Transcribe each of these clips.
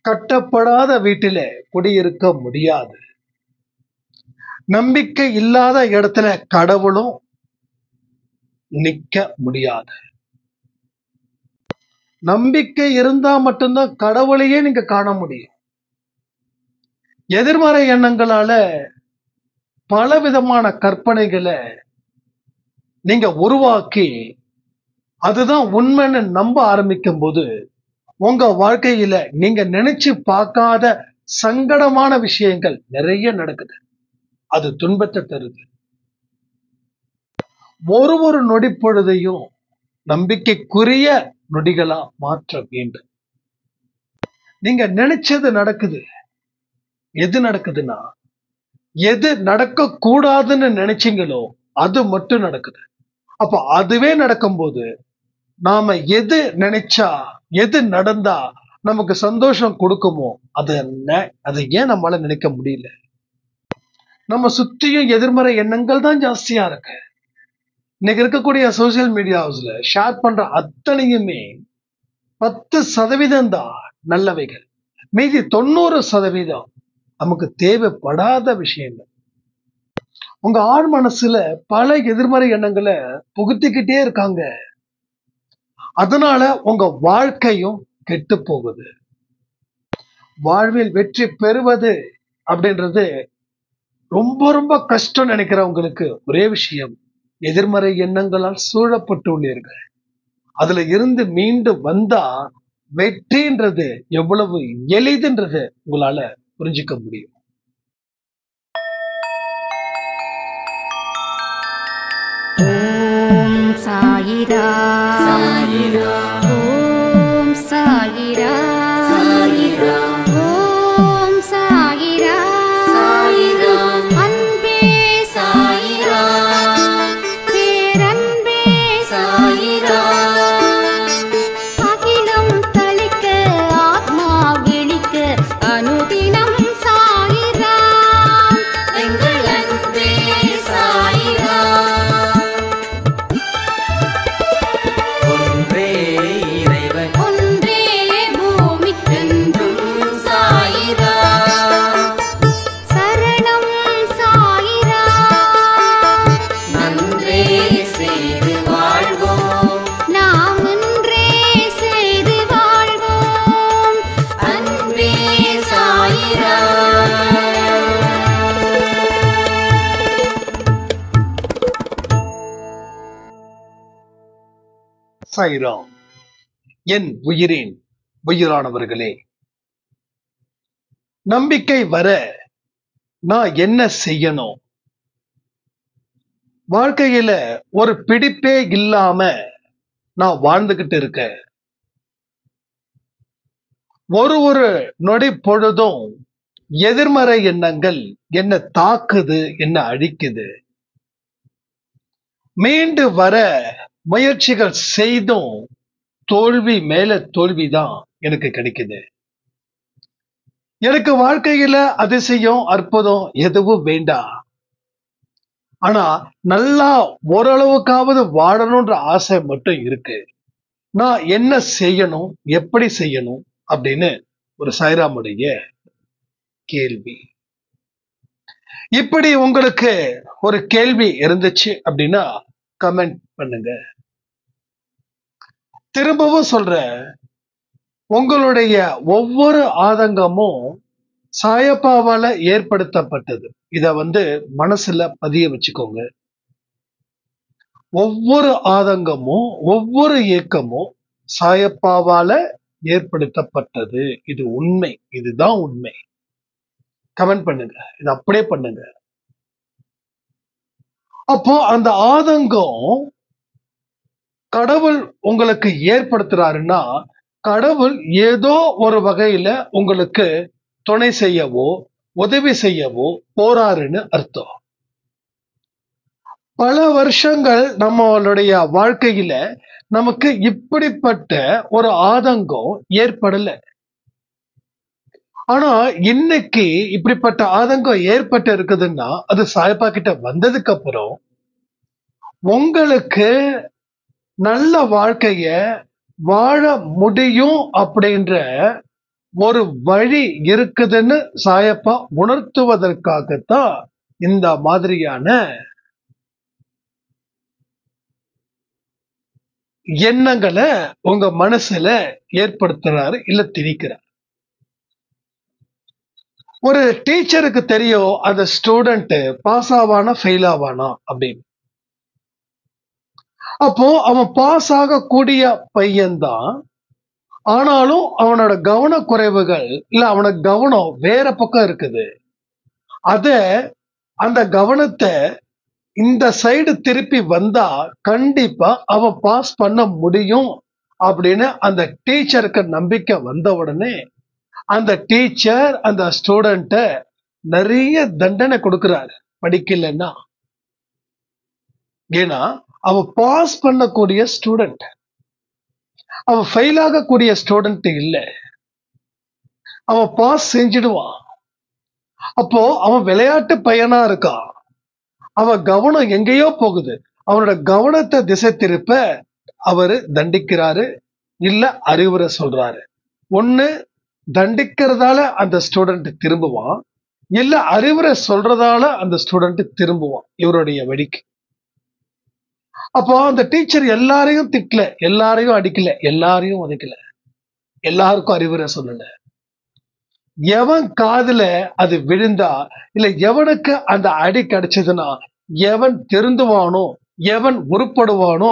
கட்டப்படாத வீட்டிலே குடியிருக்க முடியாது. நம்பிக்கை இல்லாத இடத்துல கடவுளும் நிக்க முடியாது. நம்பிக்கை இருந்தா மட்டும்தான் கடவுளையே நீங்க காண முடியும். எதிர்மறை எண்ணங்களால பலவிதமான கற்பனைகளை நீங்க உருவாக்கி அதுதான் உண்மைன்னு நம்ப ஆரம்பிக்கும் போது உங்க வாழ்க்கையில நீங்க நினைச்சு பார்க்காத சங்கடமான விஷயங்கள் நிறைய நடக்குது. அது துன்பத்தை தருது. ஒரு நொடி பொழுதையும் நம்பிக்கைக்குரிய நொடிகளா மாற்ற வேண்டும். நீங்க நினைச்சது நடக்குது. எது நடக்குதுன்னா, எது நடக்க கூடாதுன்னு நினைச்சீங்களோ அது மட்டும் நடக்குது. அப்ப அதுவே நடக்கும்போது நாம எது நினைச்சா எது நடந்தா நமக்கு சந்தோஷம் கொடுக்குமோ அதை ஏன் நம்மளால நினைக்க முடியல? நம்ம சுற்றியும் எதிர்மறை எண்ணங்கள் தான் ஜாஸ்தியா இருக்கு. இன்னைக்கு இருக்கக்கூடிய சோசியல் மீடியாஸ்ல ஷேர் பண்ற அத்தனையுமே 10% தான் நல்லவைகள். மீதி 90% நமக்கு தேவைப்படாத விஷயங்கள். உங்க ஆழ் மனசுல பல எதிர்மறை எண்ணங்களை புகுத்திக்கிட்டே இருக்காங்க. அதனால உங்க வாழ்க்கையும் கெட்டு போகுது. வாழ்வில் வெற்றி பெறுவது அப்படின்றது ரொம்ப ரொம்ப கஷ்டம் நினைக்கிறவங்களுக்கு ஒரே விஷயம், எதிர்மறை எண்ணங்களால் சூழப்பட்டு உள்ளீர்கள். அதுல இருந்து மீண்டு வந்தா வெற்றின்றது எவ்வளவு எளிதுன்றது உங்களால புரிஞ்சுக்க முடியும். ஓம் சாயிரா சாயிரா, ஓம் சாயிரா சாயிரா, ஓம் சாயிரா சாயிரா, அன்பே சாயிரா, பேரன்பே சாயிரா, அகிலம் தளிக்க ஆத்மா விழிக்க அனுதினம் சாயிரா, எங்கள் அன்பே சாயிரா. சாயிராம். என் உயிரின் உயிரானவர்களே, நம்பிக்கை வர நான் என்ன செய்யணும்? வாழ்க்கையில ஒரு பிடிப்பே இல்லாம நான் வாழ்ந்துகிட்டு இருக்கேன். ஒரு நொடி பொழுதும் எதிர்மறை எண்ணங்கள் என்ன தாக்குது, என்ன அழிக்குது. மீண்டு வர முயற்சிகள் செய்தும் தோல்வி மேல தோல்விதான் எனக்கு கிடைக்குது. எனக்கு வாழ்க்கையில அதிசயம் அற்புதம் எதுவும் வேண்டாம். ஆனா நல்லா ஓரளவுக்காவது வாழணும்ன்ற ஆசை மட்டும் இருக்கு. நான் என்ன செய்யணும், எப்படி செய்யணும் அப்படின்னு ஒரு சாய்ராமுடைய கேள்வி. இப்படி உங்களுக்கு ஒரு கேள்வி இருந்துச்சு அப்படின்னா கமெண்ட் பண்ணுங்க. திரும்பவும் சொல்றேன், உங்களுடைய ஒவ்வொரு ஆதங்கமும் சாயப்பாவால ஏற்படுத்தப்பட்டது. இத மனசுல பதிய வச்சுக்கோங்க. ஒவ்வொரு ஆதங்கமும் ஒவ்வொரு ஏக்கமும் சாயப்பாவால ஏற்படுத்தப்பட்டது. இது உண்மை. இதுதான் உண்மை. கமெண்ட் பண்ணுங்க. இது அப்படியே பண்ணுங்க. அப்போ அந்த ஆதங்கம் கடவுள் உங்களுக்கு ஏற்படுத்துறாருன்னா, கடவுள் ஏதோ ஒரு வகையில உங்களுக்கு துணை செய்யவோ உதவி செய்யவோ போறாருன்னு அர்த்தம். பல வருஷங்கள் நம்மளுடைய வாழ்க்கையில நமக்கு இப்படிப்பட்ட ஒரு ஆதங்கம் ஏற்படல. ஆனா இன்னைக்கு இப்படிப்பட்ட ஆதங்கம் ஏற்பட்டு இருக்குதுன்னா அது சாயப்பா கிட்ட வந்ததுக்கு அப்புறம் உங்களுக்கு நல்ல வாழ்க்கைய வாழ முடியும் அப்படின்ற ஒரு வழி இருக்குதுன்னு சாயப்பா உணர்த்துவதற்காகத்தான் இந்த மாதிரியான எண்ணங்களை உங்க மனசுல ஏற்படுத்துறாரு, இல்ல திணிக்கிறார். ஒரு டீச்சருக்கு தெரியும் அந்த ஸ்டூடெண்ட் பாஸ் ஆவானா ஃபெயில் ஆவானா அப்படின்னு. அப்போ அவன் பாஸ் ஆகக்கூடிய பையன்தான், ஆனாலும் அவனோட கவனக்குறைவுகள் இல்ல அவனோட கவனம் வேற பக்கம் இருக்குது. அந்த கவனத்தை இந்த சைடு திருப்பி வந்தா கண்டிப்பா அவன் பாஸ் பண்ண முடியும் அப்படின்னு அந்த டீச்சருக்கு நம்பிக்கை வந்த உடனே அந்த டீச்சர் அந்த ஸ்டூடெண்ட நிறைய தண்டனை கொடுக்கிறாரு படிக்கலன்னா. ஏன்னா அவன் பாஸ் பண்ணக்கூடிய ஸ்டூடெண்ட், அவன் ஃபெயில் ஆகக்கூடிய ஸ்டூடெண்ட் இல்ல, அவன் பாஸ் செஞ்சிடுவான். அப்போ அவன் விளையாட்டு பையனா இருக்கான், அவன் கவனம் எங்கேயோ போகுது. அவனோட கவனத்தை திசை திருப்ப அவரு தண்டிக்கிறாரு, இல்ல அறிவுரை சொல்றாரு. ஒண்ணு தண்டிக்கிறதால அந்த ஸ்டூடெண்ட் திரும்புவான், இல்ல அறிவுரை சொல்றதால அந்த ஸ்டூடெண்ட் திரும்புவான் இவருடைய வழிக்கு. அப்போ அந்த டீச்சர் எல்லாரையும் திட்டல, எல்லாரையும் அடிக்கல, எல்லாரையும் உதைக்கல, எல்லாருக்கும் அறிவுரை சொல்லல. எவன் காதுல அது விழுந்தா இல்ல எவனுக்கு அந்த அடி கிடைச்சதுன்னா எவன் திருந்துவானோ எவன் உருப்படுவானோ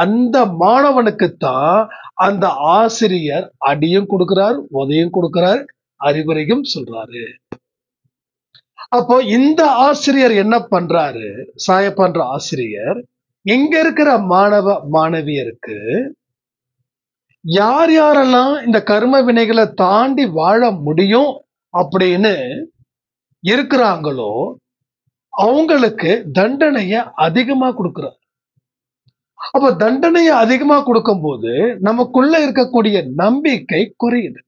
அந்த மாணவனுக்குத்தான் அந்த ஆசிரியர் அடியும் கொடுக்கிறார், உதையும் கொடுக்கிறார், அறிவுரையும் சொல்றாரு. அப்போ இந்த ஆசிரியர் என்ன பண்றாரு, சாயப்பன்ற ஆசிரியர் இங்க இருக்கிற மாணவ மாணவியருக்கு யார் யாரெல்லாம் இந்த கர்ம வினைகளை தாண்டி வாழ முடியும் அப்படின்னு இருக்கிறாங்களோ அவங்களுக்கு தண்டனைய அதிகமா கொடுக்கிறார். அப்ப தண்டனையை அதிகமா கொடுக்கும் போது நமக்குள்ள இருக்கக்கூடிய நம்பிக்கை குறையுது.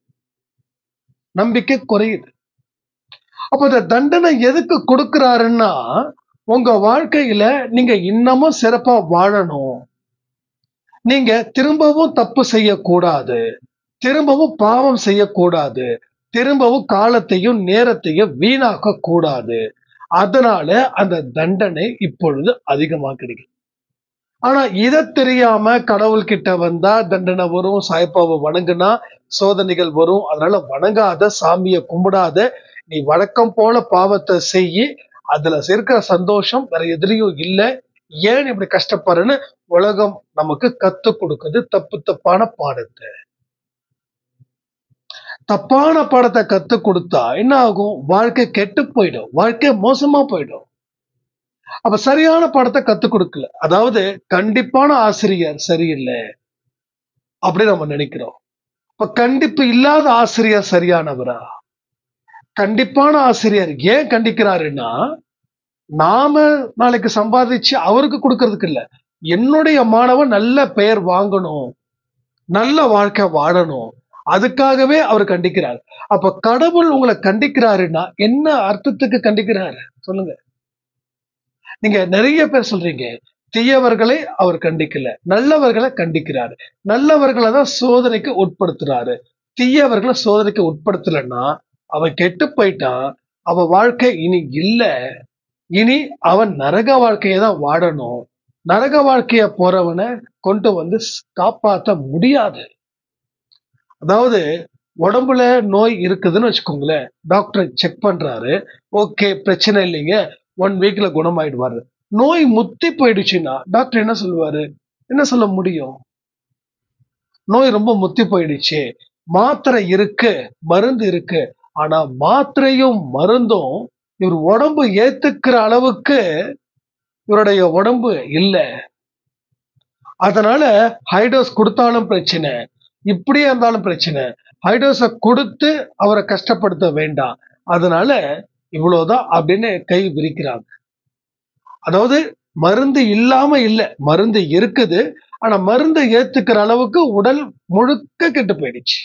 அப்ப இந்த தண்டனை எதுக்கு கொடுக்கிறாருன்னா, உங்க வாழ்க்கையில நீங்க இன்னமும் சிறப்பா வாழணும், நீங்க திரும்பவும் தப்பு செய்யக்கூடாது, திரும்பவும் பாவம் செய்யக்கூடாது, திரும்பவும் காலத்தையும் நேரத்தையும் வீணாக்க கூடாது. அதனால அந்த தண்டனை இப்பொழுது அதிகமா கிடைக்கும். ஆனா இதை தெரியாம கடவுள் கிட்ட வந்தா தண்டனை வரும், சாய்பாவை வணங்குனா சோதனைகள் வரும், அதனால வணங்காத, சாமியை கும்பிடாத, நீ வழக்கம் போல பாவத்தை செய்யி, அதுல இருக்கிற சந்தோஷம் வேற எதுலயும் இல்லை, ஏன் இப்படி கஷ்டப்படுறன்னு உலகம் நமக்கு கத்து கொடுக்குது தப்பான பாடத்தை. தப்பான பாடத்தை கத்து கொடுத்தா என்ன ஆகும், வாழ்க்கை கெட்டு போயிடும், வாழ்க்கை மோசமா போயிடும். அப்ப சரியான பாடத்தை கத்து கொடுக்கல, அதாவது கண்டிப்பான ஆசிரியர் சரியில்லை அப்படி நம்ம நினைக்கிறோம். இப்ப கண்டிப்பு இல்லாத ஆசிரியர் சரியானவரா? கண்டிப்பான ஆசிரியர் ஏன் கண்டிக்கிறாருன்னா, நாம நாளைக்கு சம்பாதிச்சு அவருக்கு கொடுக்கறதுக்கு இல்ல, என்னுடைய மாணவன் நல்ல பெயர் வாங்கணும், நல்ல வாழ்க்கை வாழணும், அதுக்காகவே அவர் கண்டிக்கிறார். அப்ப கடவுள் உங்களை கண்டிக்கிறாருன்னா என்ன அர்த்தத்துக்கு கண்டிக்கிறாரு சொல்லுங்க. நீங்க நிறைய பேர் சொல்றீங்க, தீயவர்களை அவர் கண்டிக்கல, நல்லவர்களை கண்டிக்கிறாரு, நல்லவர்களை தான் சோதனைக்கு உட்படுத்துறாரு, தீயவர்களை சோதனைக்கு உட்படுத்தலைன்னா அவன் கெட்டு போயிட்டான், அவன் வாழ்க்கை இனி இல்ல, இனி அவன் நரக வாழ்க்கையை தான் வாழணும், நரக வாழ்க்கைய போறவனை கொண்டு வந்து காப்பாற்ற முடியாது. அதாவது உடம்புல நோய் இருக்குதுன்னு வச்சுக்கோங்களேன், டாக்டர் செக் பண்றாரு, ஓகே பிரச்சனை இல்லைங்க, 1 வீக்ல குணமாயிடுவாரு. நோய் முத்தி போயிடுச்சுன்னா டாக்டர் என்ன சொல்லுவாரு, என்ன சொல்ல முடியும்? நோய் ரொம்ப முத்தி போயிடுச்சு, மாத்திரை இருக்கு, மருந்து இருக்கு, ஆனா மாத்திரையும் மருந்தும் இவர் உடம்பு ஏத்துக்கிற அளவுக்கு இவருடைய உடம்பு இல்ல. அதனால ஹைடோஸ் கொடுத்தாலும் பிரச்சனை, இப்படியே இருந்தாலும் பிரச்சனை, ஹைடோஸை கொடுத்து அவரை கஷ்டப்படுத்த வேண்டாம், அதனால இவ்வளவுதான் அப்படின்னு கை விரிக்கிறாங்க. அதாவது மருந்து இல்லாம இல்ல, மருந்து இருக்குது, ஆனா மருந்து ஏத்துக்கிற அளவுக்கு உடல் முழுக்க கெட்டு போயிடுச்சு.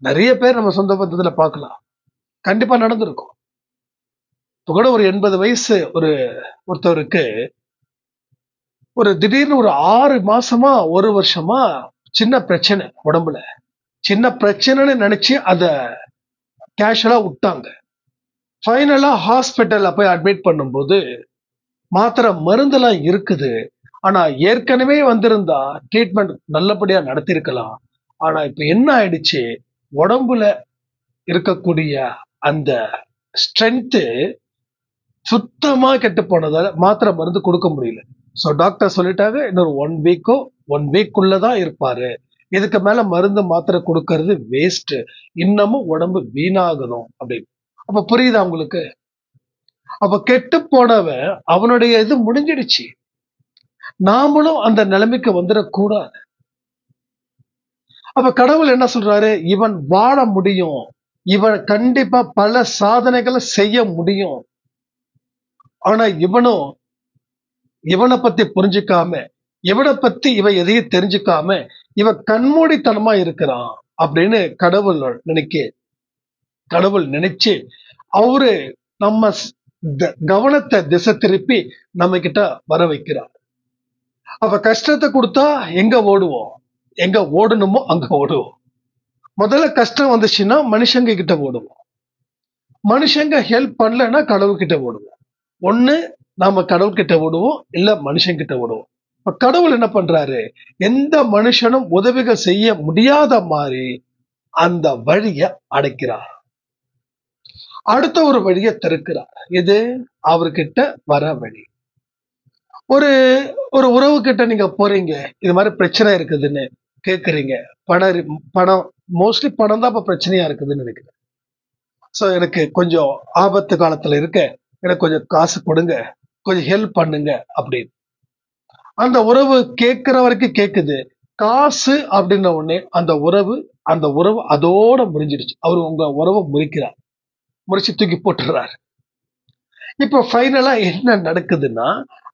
நிறைய பேர் நம்ம சொந்த பந்தத்துல பார்க்கலாம், கண்டிப்பா நடந்திருக்கும். இப்ப கூட ஒரு 80 வயசு ஒருத்தருக்கு ஒரு திடீர்னு ஒரு 6 மாசமா 1 வருஷமா சின்ன பிரச்சனை உடம்புல, சின்ன பிரச்சனைன்னு நினைச்சு அத கேஷுவலா விட்டாங்க. ஃபைனலா ஹாஸ்பிட்டல்ல போய் அட்மிட் பண்ணும்போது மாத்திரை மருந்தெல்லாம் இருக்குது. ஆனா ஏற்கனவே வந்திருந்தா ட்ரீட்மெண்ட் நல்லபடியா நடத்திருக்கலாம். ஆனா இப்ப என்ன ஆயிடுச்சு, உடம்புல இருக்கக்கூடிய அந்த ஸ்ட்ரென்த் சுத்தமா கெட்டு போனதால மாத்திரை மருந்து கொடுக்க முடியல. ஸோ டாக்டர் சொல்லிட்டாங்க, இன்னொரு 1 வீக்குள்ளதான் இருப்பாரு. இதுக்கு மேல மருந்து மாத்திரை கொடுக்கறது வேஸ்ட், இன்னமும் உடம்பு வீணாகணும் அப்படின்னு. அப்ப புரியுதா உங்களுக்கு? அப்ப கெட்டு போனவன் அவனுடைய இது முடிஞ்சிடுச்சு. நாமளும் அந்த நிலைமைக்கு வந்துடக்கூடாது. அப்ப கடவுள் என்ன சொல்றாரு, இவன் வாழ முடியும், இவன் கண்டிப்பா பல சாதனைகளை செய்ய முடியும். ஆனா இவனை பத்தி புரிஞ்சுக்காம, இவனை பத்தி இவன் எதையும் தெரிஞ்சுக்காம இவன் கண்மூடித்தனமா இருக்கிறான் அப்படின்னு கடவுள் நினைச்சு அவரு நம்ம கவனத்தை திசை திருப்பி நம்ம கிட்ட வர வைக்கிறார். அப்ப கஷ்டத்தை கொடுத்தா எங்க ஓடுவோம்? எங்க ஓடணுமோ அங்க ஓடுவோம். முதல்ல கஷ்டம் வந்துச்சுன்னா மனுஷங்க கிட்ட ஓடுவோம். மனுஷங்க ஹெல்ப் பண்ணலன்னா கடவுள் கிட்ட ஓடுவோம். ஒண்ணு நாம கடவுள் கிட்ட ஓடுவோம், இல்ல மனுஷன் கிட்ட ஓடுவோம். கடவுள் என்ன பண்றாரு, எந்த மனுஷனும் உதவிகள் செய்ய முடியாத மாதிரி அந்த வழியை அடைக்கிறார். அடுத்த ஒரு வழியை திறக்கிறார். இது அவர்கிட்ட வர வழி. ஒரு ஒரு உறவு கிட்ட நீங்க போறீங்க, இது மாதிரி பிரச்சனை இருக்குதுன்னு கேக்குறீங்க. பணம் மோஸ்ட்லி பணம் தான் இப்ப பிரச்சனையா இருக்குதுன்னு நினைக்கிறேன். சோ எனக்கு கொஞ்சம் ஆபத்து காலத்துல இருக்க, எனக்கு கொஞ்சம் காசு கொடுங்க, கொஞ்சம் ஹெல்ப் பண்ணுங்க அப்படின்னு. அந்த உறவு கேட்கிற வரைக்கும் கேக்குது. காசு அப்படின்ன உடனே அந்த உறவு அதோட முறிஞ்சிடுச்சு. அவரு உங்க உறவை முறிச்சு தூக்கி போட்டுறாரு. இப்ப ஃபைனலா என்ன நடக்குதுன்னா,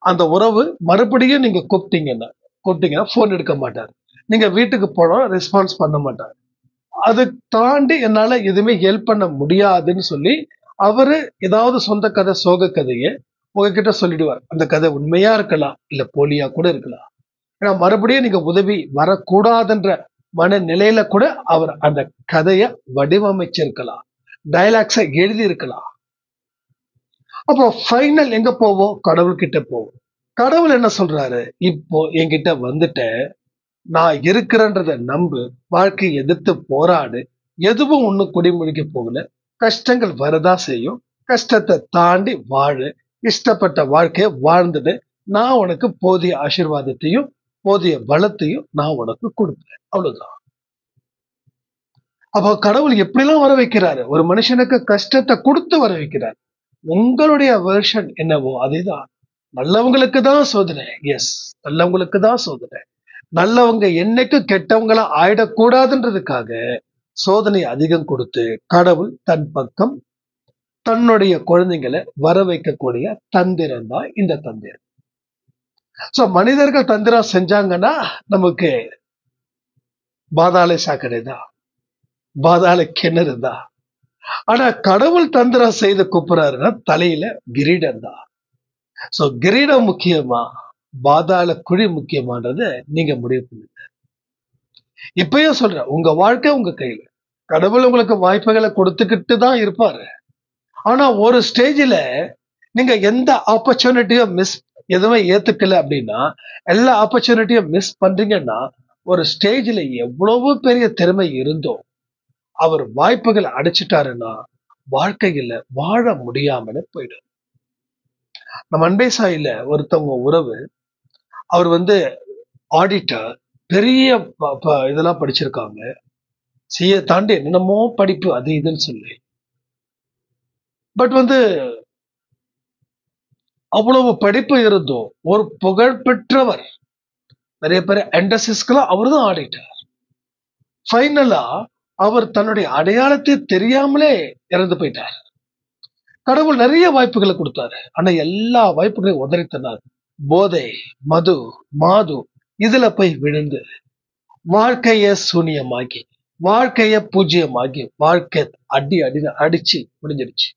அந்த உறவு மறுபடியும் நீங்க கூப்பிட்டீங்கன்னா போன் எடுக்க மாட்டாரு. நீங்க வீட்டுக்கு போனோம் ரெஸ்பான்ஸ் பண்ண மாட்டாரு. அது தாண்டி என்னால எதுவுமே ஹெல்ப் பண்ண முடியாதுன்னு சொல்லி அவரு ஏதாவது சொந்த கதை, சோக கதையை உங்ககிட்ட சொல்லிடுவார். அந்த கதை உண்மையா இருக்கலாம், இல்ல போலியா கூட இருக்கலாம். ஏன்னா மறுபடியும் நீங்க உதவி வரக்கூடாதுன்ற மனநிலையில கூட அவர் அந்த கதையை வடிவமைச்சிருக்கலாம், டயலாக்ஸை எழுதி இருக்கலாம். அப்போ ஃபைனல் எங்க போவோம்? கடவுள் கிட்ட போவோம். கடவுள் என்ன சொல்றாரு, இப்போ என்கிட்ட வந்துட்ட, நான் இருக்கிறன்றத நம்பு, வாழ்க்கையை எதிர்த்து போராடு, எதுவும் ஒண்ணு குடிமுடிக்க போகல, கஷ்டங்கள் வரதா செய்யும், கஷ்டத்தை தாண்டி வாழு, இஷ்டப்பட்ட வாழ்க்கையை வாழ்ந்துட்டு நான் உனக்கு போதிய ஆசீர்வாதத்தையும் போதிய பலத்தையும் நான் உனக்கு கொடுப்பேன். அவ்வளவுதான். அப்போ கடவுள் எப்படிலாம் வர வைக்கிறாரு, ஒரு மனுஷனுக்கு கஷ்டத்தை கொடுத்து வர வைக்கிறார். உங்களுடைய வெர்ஷன் என்னவோ அதேதான். நல்லவங்களுக்கு தான் சோதனை. எஸ், நல்லவங்களுக்கு தான் சோதனை. நல்லவங்க என்னைக்கு கெட்டவங்களா ஆயிடக்கூடாதுன்றதுக்காக சோதனை அதிகம் கொடுத்து கடவுள் தன் பக்கம் தன்னுடைய குழந்தைங்களை வர வைக்கக்கூடிய தந்திரம் தான் இந்த தந்திரம். சோ மனிதர்கள் தந்திரம் செஞ்சாங்கன்னா நமக்கு பாதாள சாக்கடை தான், பாதாள கிணறு தான். ஆனா கடவுள் தந்திரம் செய்து கூப்பிடுறாருன்னா தலையில கிரீடம் தான். சோ கிரீடம் முக்கியமா, பாதாள குழி முக்கியமானது நீங்க முடிவு பண்ணுங்க. இப்பயும் சொல்றேன், உங்க வாழ்க்கை உங்க கையில. கடவுள் உங்களுக்கு வாய்ப்புகளை கொடுத்துக்கிட்டு தான் இருப்பாரு. ஆனா ஒரு ஸ்டேஜ்ல நீங்க எந்த ஆப்பர்ச்சுனிட்டியும் எதுவுமே ஏத்துக்கல அப்படின்னா, எல்லா ஆப்பர்ச்சுனிட்டியும் மிஸ் பண்றீங்கன்னா, ஒரு ஸ்டேஜ்ல எவ்வளவு பெரிய திறமை இருந்தோ அவர் வாய்ப்புகளை அடைச்சிட்டாருன்னா வாழ்க்கையில வாழ முடியாமல போயிடும். நம்ம அன்பே சாயில ஒருத்தவங்க உறவு, அவர் ஆடிட்டர், பெரிய இதெல்லாம் படிச்சிருக்காங்க, சிஏ தாண்டி என்னமோ படிப்பு அது இதுன்னு சொல்லி. பட் அவ்வளவு படிப்பு இருந்தும் ஒரு புகழ்பெற்றவர், நிறைய பேர் இண்டஸ்ட்ரீஸ்க்கெல்லாம் அவர் தான் ஆடிட்டர். ஃபைனலா அவர் தன்னுடைய அடையாளத்தை தெரியாமலே இறந்து போயிட்டார். கடவுள் நிறைய வாய்ப்புகளை கொடுத்தாரு, ஆனா எல்லா வாய்ப்புகளையும் உதறி தந்தார். போதை, மது, மாது இதுல போய் விழுந்து வாழ்க்கைய சூனியமாகி, வாழ்க்கைய பூஜ்ஜியமாகி, வாழ்க்கை அடிச்சு முடிஞ்சிடுச்சு.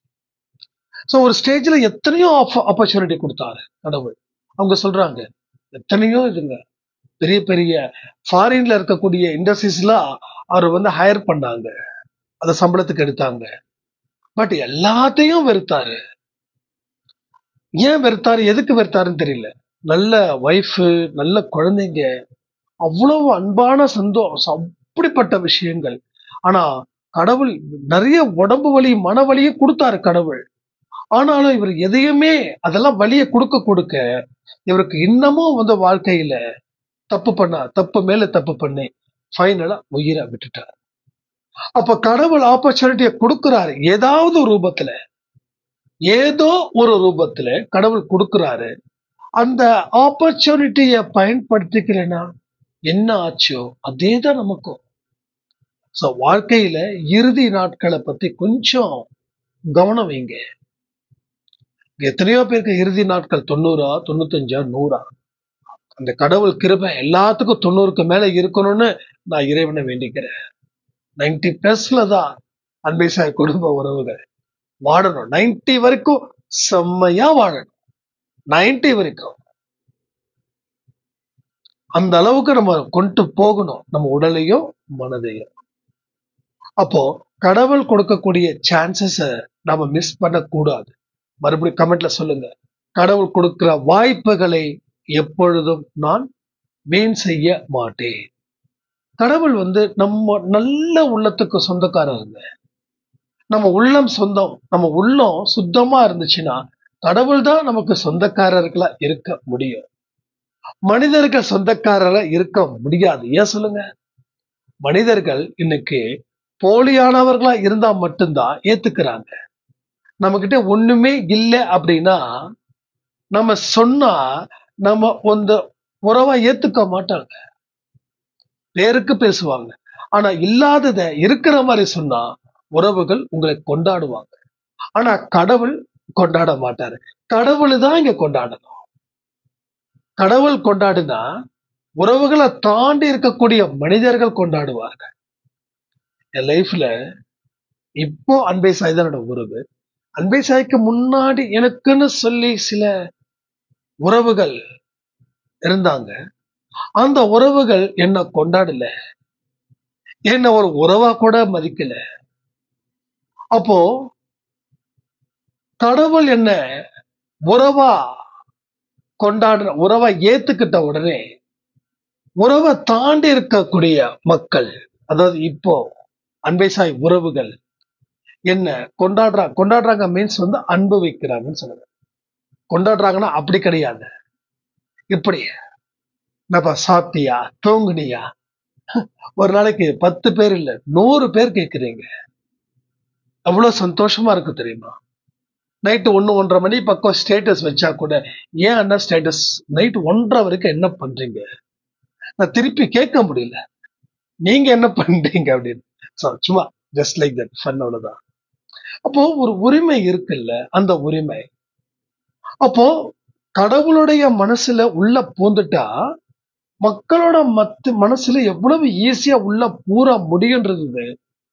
சோ ஒரு ஸ்டேஜ்ல எத்தனையோ ஆப்பர்ச்சுனிட்டி கொடுத்தாரு கடவுள். அவங்க சொல்றாங்க, எத்தனையோ இதுங்க, பெரிய பெரிய ஃபாரின்ல இருக்கக்கூடிய இண்டஸ்ட்ரீஸ்லாம் அவர் வந்து ஹையர் பண்ணாங்க, அத சம்பளத்துக்கு எடுத்தாங்க. பட் எல்லாத்தையும் வெறுத்தாரு. ஏன் வெறுத்தாரு, எதுக்கு வெறுத்தாருன்னு தெரியல. நல்ல ஒய்ஃப், நல்ல குழந்தைங்க, அவ்வளவு அன்பான சந்தோஷம், அப்படிப்பட்ட விஷயங்கள். ஆனா கடவுள் நிறைய உடம்பு வலி, மன வலியை கொடுத்தாரு கடவுள். ஆனாலும் இவர் எதையுமே அதெல்லாம் வலியை கொடுக்க கொடுக்க இவருக்கு இன்னமும் வந்து வாழ்க்கையில தப்பு மேல தப்பு பண்ணி ஃபைனலா உயிரை விட்டுட்டார். அப்ப கடவுள் ஆப்பர்ச்சுனிட்டியை கொடுக்கிறாரு, ஏதாவது ஒரு ரூபத்துல, ஏதோ ஒரு ரூபத்துல கடவுள் கொடுக்கிறாரு. அந்த ஆப்பர்ச்சுனிட்டியை பயன்படுத்திக்கலன்னா என்ன ஆச்சோ அதேதான் நமக்கும். சோ வாழ்க்கையில இறுதி நாட்களை பத்தி கொஞ்சம் கவனம் வைங்க. எத்தனையோ பேருக்கு இறுதி நாட்கள் 90, 95, 100. அந்த கடவுள் கிருபை எல்லாத்துக்கும் 90க்கு மேல இருக்கணும்னு நான் இறைவனை வேண்டிக்கிறேன். 90+ தான் அன்பை சாய் குடும்ப உறவுகள் வாழணும். 90 வரைக்கும் செம்மையா வாழணும். 90 வரைக்கும் அந்த அளவுக்கு நம்ம கொண்டு போகணும், நம்ம உடலையும் மனதையும். அப்போ கடவுள் கொடுக்கக்கூடிய சான்சஸ நாம மிஸ் பண்ணக்கூடாது. மறுபடியும் கமெண்ட்ல சொல்லுங்க, கடவுள் கொடுக்கிற வாய்ப்புகளை எப்பொழுதும் நான் வீண் செய்ய மாட்டேன். கடவுள் வந்து நம்ம நல்ல உள்ளத்துக்கு சொந்தக்காரருங்க. நம்ம உள்ளம் சொந்தம், நம்ம உள்ளம் சுத்தமா இருந்துச்சுன்னா கடவுள் தான் நமக்கு சொந்தக்காரர்களா இருக்க முடியும். மனிதர்கள் சொந்தக்காரரா இருக்க முடியாது. ஏன் சொல்லுங்க? மனிதர்கள் இன்னைக்கு போலியானவர்களா இருந்தா மட்டும்தான் ஏத்துக்கிறாங்க. நம்ம கிட்ட ஒண்ணுமே இல்லை அப்படின்னா நம்ம சொன்னா நம்ம அந்த உறவா ஏத்துக்க மாட்டாங்க, பேருக்கு பேசுவாங்க. ஆனா இல்லாதத இருக்கிற மாதிரி சொன்னா உறவுகள் உங்களை கொண்டாடுவாங்க. ஆனா கடவுள் கொண்டாட மாட்டாரு. கடவுள் தான் இங்க கொண்டாடணும். கடவுள் கொண்டாடுனா உறவுகளை தாண்டி இருக்கக்கூடிய மனிதர்கள் கொண்டாடுவார்கள். என் லைஃப்ல இப்போ அன்பை சாய் தான் என்னோட உறவு. அன்பை சாய்க்கு முன்னாடி எனக்குன்னு சொல்லி சில உறவுகள் இருந்தாங்க. அந்த உறவுகள் என்ன கொண்டாடல, என்ன ஒரு உறவா கூட மதிக்கல. அப்போ கடவுள் என்ன உறவா கொண்டாடுற, உறவா ஏத்துக்கிட்ட உடனே உறவை தாண்டி இருக்கக்கூடிய மக்கள், அதாவது இப்போ அன்பை சாய் உறவுகள் என்ன கொண்டாடுறாங்க மீன்ஸ் வந்து அனுபவிக்கிறாங்கன்னு சொல்லுங்க. கொண்டாடுறாங்கன்னா அப்படி கிடையாது, இப்படி நம்ம சாப்பிட்டியா, தூங்குனியா, ஒரு நாளைக்கு 10 பேர் இல்ல 100 பேர் கேட்குறீங்க. அவ்வளவு சந்தோஷமா இருக்கு தெரியுமா? நைட்டு 1-1:30 மணி பக்கம் ஸ்டேட்டஸ் வச்சா கூட, ஏன் அண்ணா ஸ்டேட்டஸ் நைட் 1:30 வரைக்கும் என்ன பண்றீங்க? நான் திருப்பி கேட்க முடியல, நீங்க என்ன பண்றீங்க அப்படின்னு. சும்மா ஜஸ்ட் லைக் தட் ஃபன், அவ்வளவுதான். அப்போ ஒரு உரிமை இருக்குல்ல, அந்த உரிமை. அப்போ கடவுளுடைய மனசுல உள்ள பூந்துட்டா மக்களோட மனசுல எவ்வளவு ஈஸியா உள்ள பூரா முடியுன்றது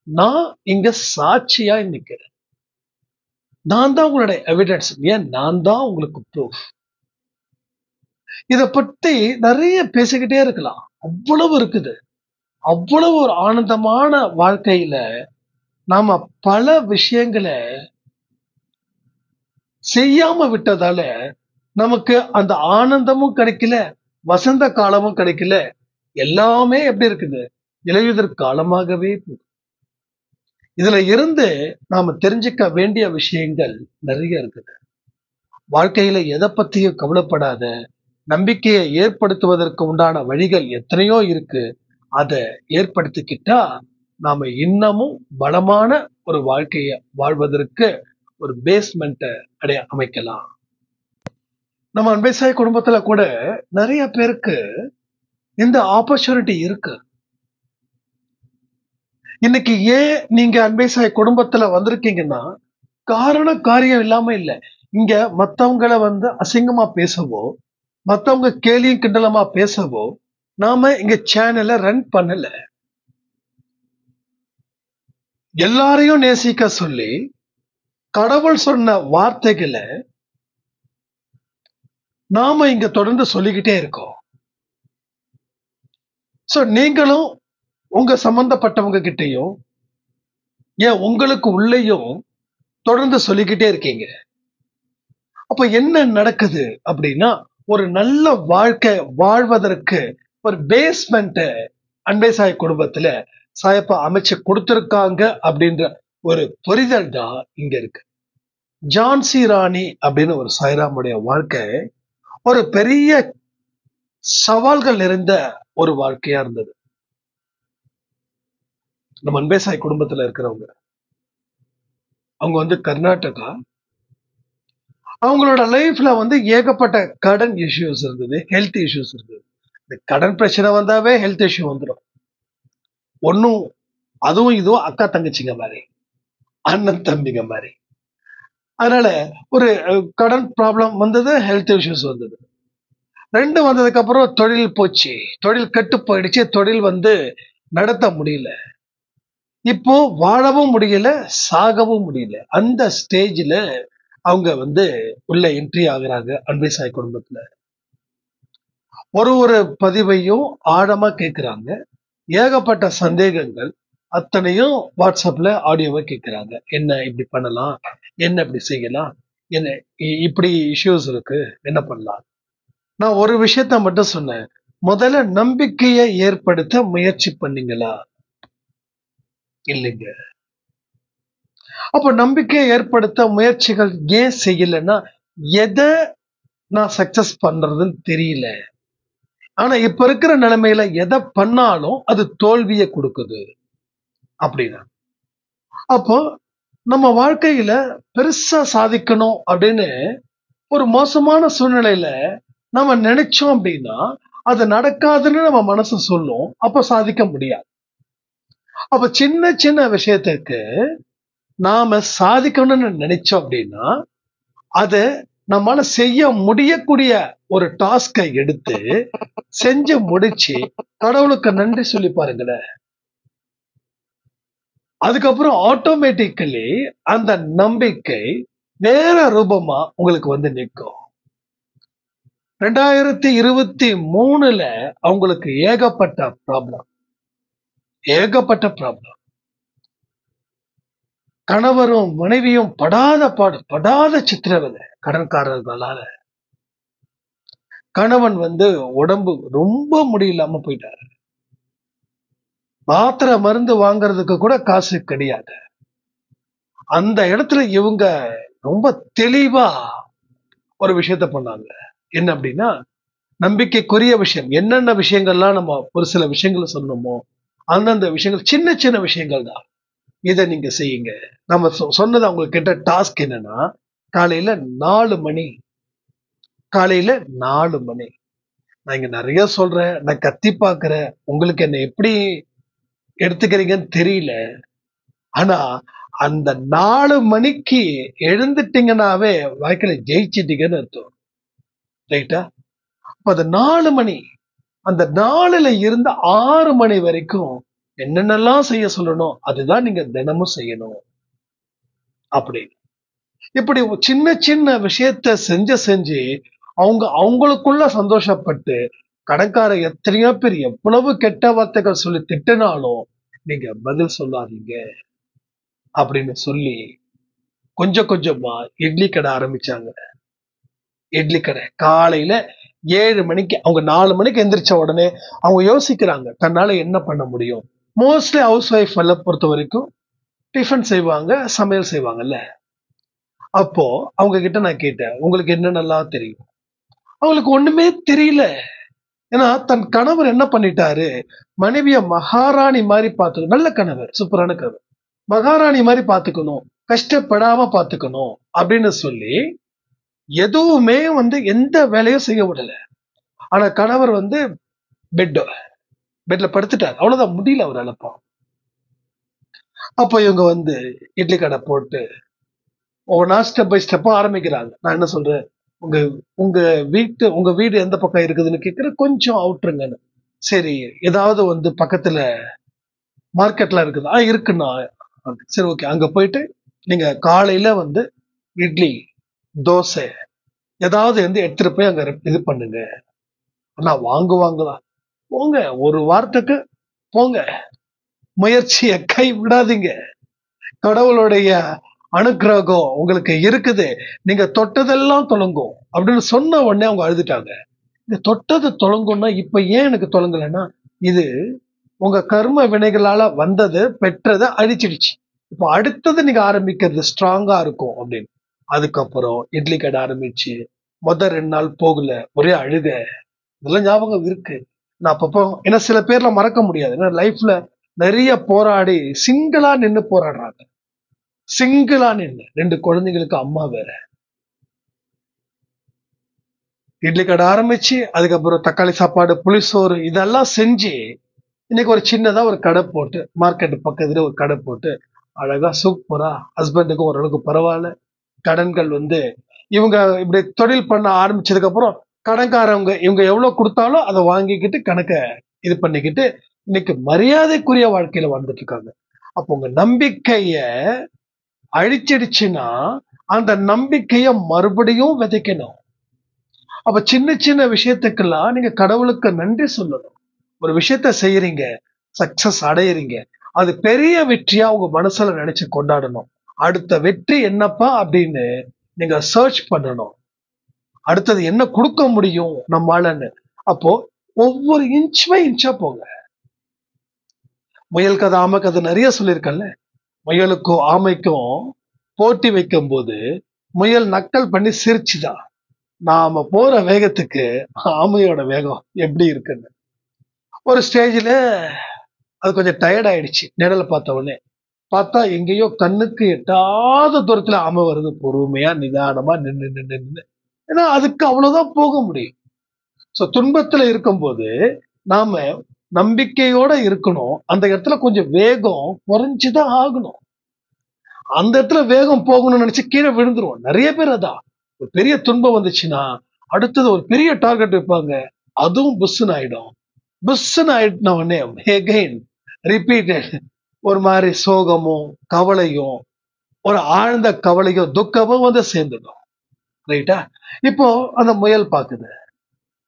நான் இங்க சாட்சியா நிக்கிறேன். நான் தான் உங்களுடைய எவிடன்ஸ், ஏன் நான் தான் உங்களுக்கு ப்ரூஃப். இத பத்தி நிறைய பேசிக்கிட்டே இருக்கலாம், அவ்வளவு இருக்குது. அவ்வளவு ஒரு ஆனந்தமான வாழ்க்கையில நாம பல விஷயங்களை செய்யாம விட்டதால நமக்கு அந்த ஆனந்தமும் கிடைக்கல, வசந்த காலமும் கிடைக்கல. எல்லாமே எப்படி இருக்குது, இலையுதிர் காலமாகவே போகுது. இதுல இருந்து நாம தெரிஞ்சுக்க வேண்டிய விஷயங்கள் நிறைய இருக்குது. வாழ்க்கையில எதை பத்தியும் கவலைப்படாத, நம்பிக்கையை ஏற்படுத்துவதற்கு உண்டான வழிகள் எத்தனையோ இருக்கு. அதை ஏற்படுத்திக்கிட்டா நாம இன்னமும் பலமான ஒரு வாழ்க்கையை வாழ்வதற்கு ஒரு பேஸ்மெண்ட்டை அமைக்கலாம். நம்ம அன்பை சாய் குடும்பத்துல கூட நிறைய பேருக்கு இந்த ஆப்பர்ச்சுனிட்டி இருக்கு. இன்னைக்கு ஏன் நீங்க அன்பை சாய் குடும்பத்துல வந்திருக்கீங்கன்னா காரியம் இல்லாம இல்ல. இங்க மத்தவங்களை வந்து அசிங்கமா பேசவோ, மத்தவங்க கேலியும் கிண்டலமா பேசவோ நாம இங்க சேனலை ரன் பண்ணல. எல்லாரையும் நேசிக்க சொல்லி கடவுள் சொன்ன வார்த்தைகளை நாம இங்க தொடர்ந்து சொல்லிக்கிட்டே இருக்கோம். சோ நீங்களும் உங்க சம்பந்தப்பட்டவங்க கிட்டயும் ஏன் உங்களுக்கு உள்ளேயும் தொடர்ந்து சொல்லிக்கிட்டே இருக்கீங்க. அப்ப என்ன நடக்குது அப்படின்னா, ஒரு நல்ல வாழ்க்கை வாழ்வதற்கு ஒரு பேஸ்மெண்ட் அன்பே சாய் குடும்பத்துல சாயப்பா அமைச்சு கொடுத்திருக்காங்க அப்படின்ற ஒரு புரிதல் தான் இங்க இருக்கு. ஜான்சி ராணி அப்படின்னு ஒரு சாய்ராமுடைய வாழ்க்கை ஒரு பெரிய சவால்கள் நிறைந்த ஒரு வாழ்க்கையா இருந்தது. நம்ம அன்பே சாய் குடும்பத்துல இருக்கிறவங்க, அவங்க வந்து கர்நாடகா. அவங்களோட லைஃப்ல வந்து ஏகப்பட்ட கடன் இஷ்யூஸ் இருந்தது, ஹெல்த் இஷ்யூஸ் இருந்தது. இந்த கடன் பிரச்சனை வந்தாவே ஹெல்த் இஷ்யூ வந்துடும். ஒன்னும் அதுவும் இதுவும் அக்கா தங்கச்சிங்க மாதிரி, அண்ணன் தம்பிங்க மாதிரி. அதனால ஒரு கடன் ப்ராப்ளம் வந்தது, ஹெல்த் இஷ்யூஸ் வந்தது. ரெண்டு வந்ததுக்கு அப்புறம் தொழில் போச்சு, தொழில் கெட்டு போயிடுச்சு, தொழில் வந்து நடத்த முடியல. இப்போ வாழவும் முடியல, சாகவும் முடியல. அந்த ஸ்டேஜ்ல அவங்க வந்து உள்ள என்ட்ரி ஆகுறாங்க அன்பே சாய் குடும்பத்துல. ஒரு பதிவையும் ஆழமா கேட்கிறாங்க. ஏகப்பட்ட சந்தேகங்கள் அத்தனையும் வாட்ஸ்அப்ல ஆடியோவை கேட்கிறாங்க. என்ன இப்படி பண்ணலாம், என்ன இப்படி செய்யலாம், என்ன இப்படி இஷ்யூஸ் இருக்கு, என்ன பண்ணலாம். நான் ஒரு விஷயத்த மட்டும் சொன்னேன். முதல்ல நம்பிக்கையை ஏற்படுத்த முயற்சி பண்ணீங்களா? இல்லைங்க. அப்ப நம்பிக்கையை ஏற்படுத்த முயற்சிகள் ஏன் செய்யலைன்னா, எதை நான் சக்சஸ் பண்றதுன்னு தெரியல. ஆனா இப்ப இருக்கிற நிலைமையில எதை பண்ணாலும் அது தோல்வியை கொடுக்குது அப்படின்னா, அப்போ நம்ம வாழ்க்கையில பெருசா சாதிக்கணும் அப்படின்னு ஒரு மோசமான சூழ்நிலையில நம்ம நினைச்சோம் அப்படின்னா அது நடக்காதுன்னு நம்ம மனசு சொல்லும். அப்ப சாதிக்க முடியாது. அப்ப சின்ன சின்ன விஷயத்துக்கு நாம சாதிக்கணும்னு நினைச்சோம் அப்படின்னா அது நம்மால செய்ய முடியக்கூடிய ஒரு டாஸ்கை எடுத்து செஞ்சு முடிச்சு கடவுளுக்கு நன்றி சொல்லி பாருங்களேன். அதுக்கப்புறம் ஆட்டோமேட்டிக்கலி அந்த நம்பிக்கை வேற ரூபமா உங்களுக்கு வந்து நிற்கும். 2023 அவங்களுக்கு ஏகப்பட்ட ப்ராப்ளம். கணவரும் மனைவியும் படாத சித்திரவதை கடன்காரர்களால. கணவன் வந்து உடம்பு ரொம்ப முடியலாம போயிட்டாரு. மாத்திரை மருந்து வாங்குறதுக்கு கூட காசு கிடையாது. அந்த இடத்துல இவங்க ரொம்ப தெளிவா ஒரு விஷயத்த பண்ணாங்க. என்ன அப்படின்னா, நம்பிக்கைக்குரிய விஷயம் என்னென்ன விஷயங்கள்லாம் நம்ம ஒரு சில விஷயங்கள் சொன்னோமோ அந்தந்த விஷயங்கள் சின்ன சின்ன விஷயங்கள் தான். இதை நீங்க செய்யுங்க. நம்ம சொன்னது அவங்களுக்கு கிட்ட டாஸ்க் என்னன்னா, காலையில 4 மணி. நான் இங்க நிறைய சொல்றேன், நான் கத்தி பாக்குறேன், உங்களுக்கு என்ன எப்படி எடுத்துக்கிறீங்கன்னு தெரியல. ஆனா அந்த 4 மணிக்கு எழுந்துட்டீங்கன்னாவே வாழ்க்கையில ஜெயிச்சிட்டீங்கன்னு அர்த்தம். ரைட்டா? அப்ப அந்த 4 மணி, அந்த 4ல இருந்து 6 மணி வரைக்கும் என்னென்னலாம் செய்ய சொல்லணும் அதுதான் நீங்க தினமும் செய்யணும். அப்படி இப்படி சின்ன சின்ன விஷயத்த செஞ்சு அவங்களுக்குள்ள சந்தோஷப்பட்டு, கடைக்கார எத்தனையோ பேர் எவ்வளவு கெட்ட வார்த்தைகள் சொல்லி திட்டினாலும் நீங்க பதில் சொல்லாதீங்க அப்படின்னு சொல்லி கொஞ்சம் கொஞ்சமா இட்லி கடை ஆரம்பிச்சாங்க. இட்லி கடை காலையில 7 மணிக்கு. அவங்க 4 மணிக்கு எந்திரிச்ச உடனே அவங்க யோசிக்கிறாங்க தன்னால என்ன பண்ண முடியும். மோஸ்ட்லி ஹவுஸ் ஒய்ஃப் எல்லாம் பொறுத்த வரைக்கும் டிஃபன் செய்வாங்க, சமையல் செய்வாங்கல்ல. அப்போ அவங்க கிட்ட நான் கேட்டேன், உங்களுக்கு என்னென்னலாம் தெரியும்? அவங்களுக்கு ஒண்ணுமே தெரியல. ஏன்னா தன் கணவர் என்ன பண்ணிட்டாரு, மனைவிய மகாராணி மாதிரி பார்த்துக்கணும். நல்ல கணவர், சூப்பரான கணவர், மகாராணி மாதிரி பார்த்துக்கணும், கஷ்டப்படாம பார்த்துக்கணும் அப்படின்னு சொல்லி எதுவுமே வந்து எந்த வேலையும் செய்ய விடல. ஆனா கணவர் வந்து பெட்ல படுத்துட்டார். அவ்வளவுதான், முடியல அவரால். அப்ப இவங்க வந்து இட்லி கடை போட்டு ஒவ்வொன்றா ஸ்டெப் பை ஸ்டெப்பா ஆரம்பிக்கிறாங்க. நான் என்ன சொல்றேன், உங்க வீடு எந்த பக்கம் இருக்குதுன்னு கேட்கிற, கொஞ்சம் அவுட்ருங்கன்னு. சரி, ஏதாவது வந்து பக்கத்துல மார்க்கெட்ல இருக்குதா? இருக்குண்ணா. சரி, ஓகே. அங்க போயிட்டு நீங்க காலையில வந்து இட்லி, தோசை ஏதாவது வந்து எடுத்துட்டு போய் அங்க இது பண்ணுங்க. அண்ணா வாங்குவாங்களா? போங்க, ஒரு வாரத்துக்கு போங்க. முயற்சியை கை விடாதீங்க. கடவுளுடைய அனுக்கிரகம் உங்களுக்கு இருக்குது, நீங்க தொட்டதெல்லாம் தொலங்கும் அப்படின்னு சொன்ன உடனே அவங்க அழுதுட்டாங்க. இந்த தொட்டது தொலங்கும்னா இப்ப ஏன் எனக்கு தொலங்கலைன்னா, இது உங்க கர்ம வினைகளால வந்தது பெற்றதை அழிச்சிடுச்சு. இப்போ அடுத்தது நீங்க ஆரம்பிக்கிறது ஸ்ட்ராங்கா இருக்கும் அப்படின்னு. அதுக்கப்புறம் இட்லி கடை ஆரம்பிச்சு மொத 2 நாள் போகல, ஒரே அழுக. இதெல்லாம் ஞாபகம் இருக்கு. நான் அப்பப்போ ஏன்னா சில பேர்ல மறக்க முடியாது. ஏன்னா லைஃப்ல நிறைய போராடி சிங்கிளா நின்னு போராடுறாங்க. சிங்கிளா நின்னு 2 குழந்தைங்களுக்கு அம்மா வேற. இட்லி கடை ஆரம்பிச்சு அதுக்கப்புறம் தக்காளி சாப்பாடு, புளிசோறு இதெல்லாம் செஞ்சு இன்னைக்கு ஒரு சின்னதா ஒரு கடை போட்டு, மார்க்கெட் பக்கத்துல ஒரு கடை போட்டு அழகா சூப்பரா ஹஸ்பண்டுக்கும் ஓரளவுக்கு பரவாயில்ல. கடன்கள் இவங்க இப்படி தொழில் பண்ண ஆரம்பிச்சதுக்கு அப்புறம் கடன்காரவங்க இவங்க எவ்வளவு கொடுத்தாலும் அதை வாங்கிக்கிட்டு கணக்க இது பண்ணிக்கிட்டு இன்னைக்கு மரியாதைக்குரிய வாழ்க்கையில வாழ்ந்துட்டு இருக்காங்க. அப்போ உங்க நம்பிக்கைய அழிச்சிடுச்சுன்னா அந்த நம்பிக்கைய மறுபடியும் விதைக்கணும். அப்ப சின்ன சின்ன விஷயத்துக்கெல்லாம் நீங்க கடவுளுக்கு நன்றி சொல்லணும். ஒரு விஷயத்த செய்யறீங்க, சக்சஸ் அடையறீங்க, அது பெரிய வெற்றியா உங்க மனசுல நினைச்சு கொண்டாடணும். அடுத்த வெற்றி என்னப்பா அப்படின்னு நீங்க சர்ச் பண்ணணும். அடுத்தது என்ன கொடுக்க முடியும் நம்மாலன்னு. அப்போ ஒவ்வொரு இன்ச் பை இன்ச்சா போங்க. முயல் கதை, ஆமை கதை நிறைய சொல்லியிருக்கல. முயலுக்கும் ஆமைக்கும் போட்டி வைக்கும் போது முயல் நக்கல் பண்ணி சிரிச்சுதான். நாம போற வேகத்துக்கு ஆமையோட வேகம் எப்படி இருக்குன்னு. ஒரு ஸ்டேஜ்ல அது கொஞ்சம் டயர்ட் ஆயிடுச்சு. நிழலை பார்த்த உடனே பார்த்தா எங்கேயோ கண்ணுக்கு எட்டாத தூரத்துல ஆமை வருது. பொறுமையா நிதானமா நின்று நின்று நின்று. ஏன்னா அதுக்கு அவ்வளவுதான் போக முடியும். சோ துன்பத்துல இருக்கும்போது நாம நம்பிக்கையோட இருக்கணும். அந்த இடத்துல கொஞ்சம் வேகம் குறைஞ்சுதான் ஆகணும். அந்த இடத்துல வேகம் போகணும்னு நினைச்சு கீழே விழுந்துருவோம். நிறைய பேர் அதான் ஒரு பெரிய துன்பம் வந்துச்சுன்னா அடுத்தது ஒரு பெரிய டார்கெட் வைப்பாங்க, அதுவும் புஷ்ன்னு ஆயிடும். புஷ்ன்னு ஆயிடுன உடனே அகைன் ரிப்பீட்டட் ஒரு மாதிரி சோகமும் கவலையும் ஒரு ஆழ்ந்த கவலையும் துக்கமும் சேர்ந்துடும். ரைட்டா? இப்போ அந்த முயல் பாக்குது,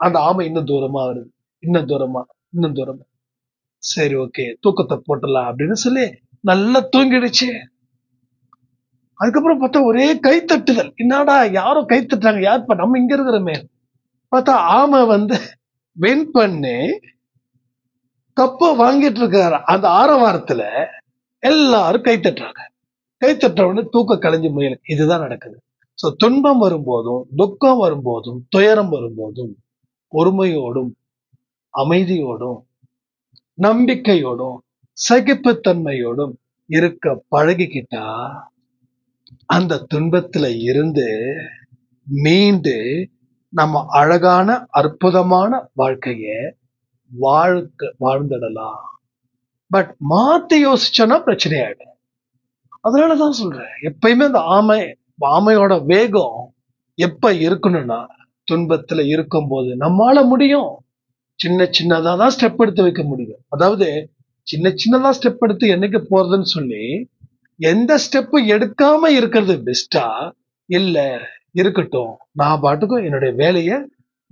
அந்த ஆமை இன்னும் தூரமா வருது, இன்னும் தூரமா இன்னும் தூரமா. சரி ஓகே தூக்கத்தை போட்டலாம் அப்படின்னு சொல்லி நல்லா தூங்கிடுச்சு. அதுக்கப்புறம் பார்த்தா ஒரே கைத்தட்டுதல். என்னடா யாரும் கை தட்டுறாங்க, யார் நம்ம இங்க இருக்கிறோமே. பார்த்தா ஆமை வின் பண்ணி கப்ப வாங்கிட்டு இருக்காரு. அந்த ஆரவாரத்துல எல்லாரும் கை தட்டுறாங்க. கை தட்டுறவனு தூக்க கலைஞ்சு முயல். இதுதான் நடக்குது. சோ துன்பம் வரும்போதும் துக்கம் வரும்போதும் துயரம் வரும்போதும் பொறுமையோடும் அமைதியோடும் நம்பிக்கையோடும் சகிப்புத்தன்மையோடும் இருக்க பழகிக்கிட்டா அந்த துன்பத்துல இருந்து மீண்டு நம்ம அழகான அற்புதமான வாழ்க்கைய வாழ்ந்துடலாம். பட் மாத்தி யோசிச்சோன்னா பிரச்சனை ஆயிடும். அதனாலதான் சொல்றேன், எப்பயுமே அந்த ஆமையோட வேகம் எப்ப இருக்கணும்னா துன்பத்துல இருக்கும்போது. நம்மால முடியும். சின்ன சின்னதா தான் ஸ்டெப் எடுத்து வைக்க முடியும். அதாவது சின்ன சின்னதா ஸ்டெப் எடுத்து என்னைக்கு போறதுன்னு சொல்லி எந்த ஸ்டெப் எடுக்காம இருக்கிறது பெஸ்டா இல்ல இருக்கட்டும், நான் பாட்டுக்கும் என்னுடைய வேலைய